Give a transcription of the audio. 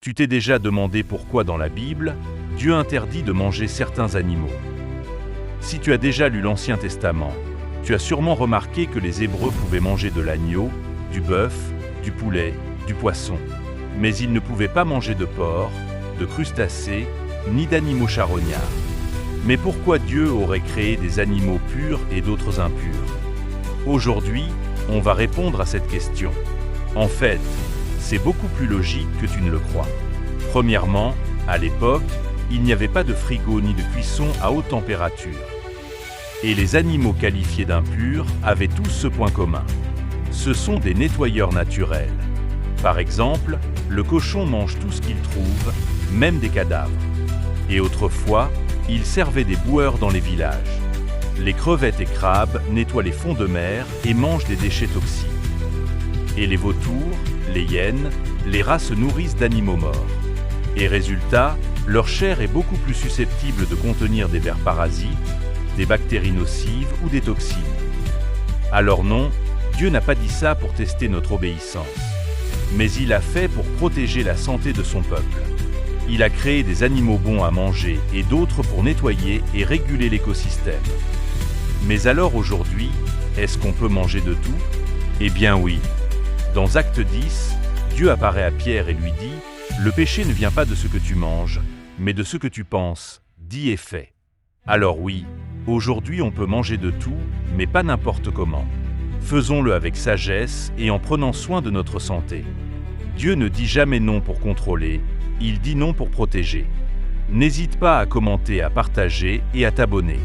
Tu t'es déjà demandé pourquoi dans la Bible, Dieu interdit de manger certains animaux. Si tu as déjà lu l'Ancien Testament, tu as sûrement remarqué que les Hébreux pouvaient manger de l'agneau, du bœuf, du poulet, du poisson. Mais ils ne pouvaient pas manger de porc, de crustacés, ni d'animaux charognards. Mais pourquoi Dieu aurait créé des animaux purs et d'autres impurs? Aujourd'hui, on va répondre à cette question. En fait, c'est beaucoup plus logique que tu ne le crois. Premièrement, à l'époque, il n'y avait pas de frigo ni de cuisson à haute température. Et les animaux qualifiés d'impurs avaient tous ce point commun. Ce sont des nettoyeurs naturels. Par exemple, le cochon mange tout ce qu'il trouve, même des cadavres. Et autrefois, il servait des boueurs dans les villages. Les crevettes et crabes nettoient les fonds de mer et mangent des déchets toxiques. Et les vautours, les hyènes, les rats se nourrissent d'animaux morts. Et résultat, leur chair est beaucoup plus susceptible de contenir des vers parasites, des bactéries nocives ou des toxines. Alors non, Dieu n'a pas dit ça pour tester notre obéissance. Mais il l'a fait pour protéger la santé de son peuple. Il a créé des animaux bons à manger et d'autres pour nettoyer et réguler l'écosystème. Mais alors aujourd'hui, est-ce qu'on peut manger de tout? Eh bien oui. Dans Acte 10, Dieu apparaît à Pierre et lui dit « Le péché ne vient pas de ce que tu manges, mais de ce que tu penses, dit et fait. » Alors oui, aujourd'hui on peut manger de tout, mais pas n'importe comment. Faisons-le avec sagesse et en prenant soin de notre santé. Dieu ne dit jamais non pour contrôler, il dit non pour protéger. N'hésite pas à commenter, à partager et à t'abonner.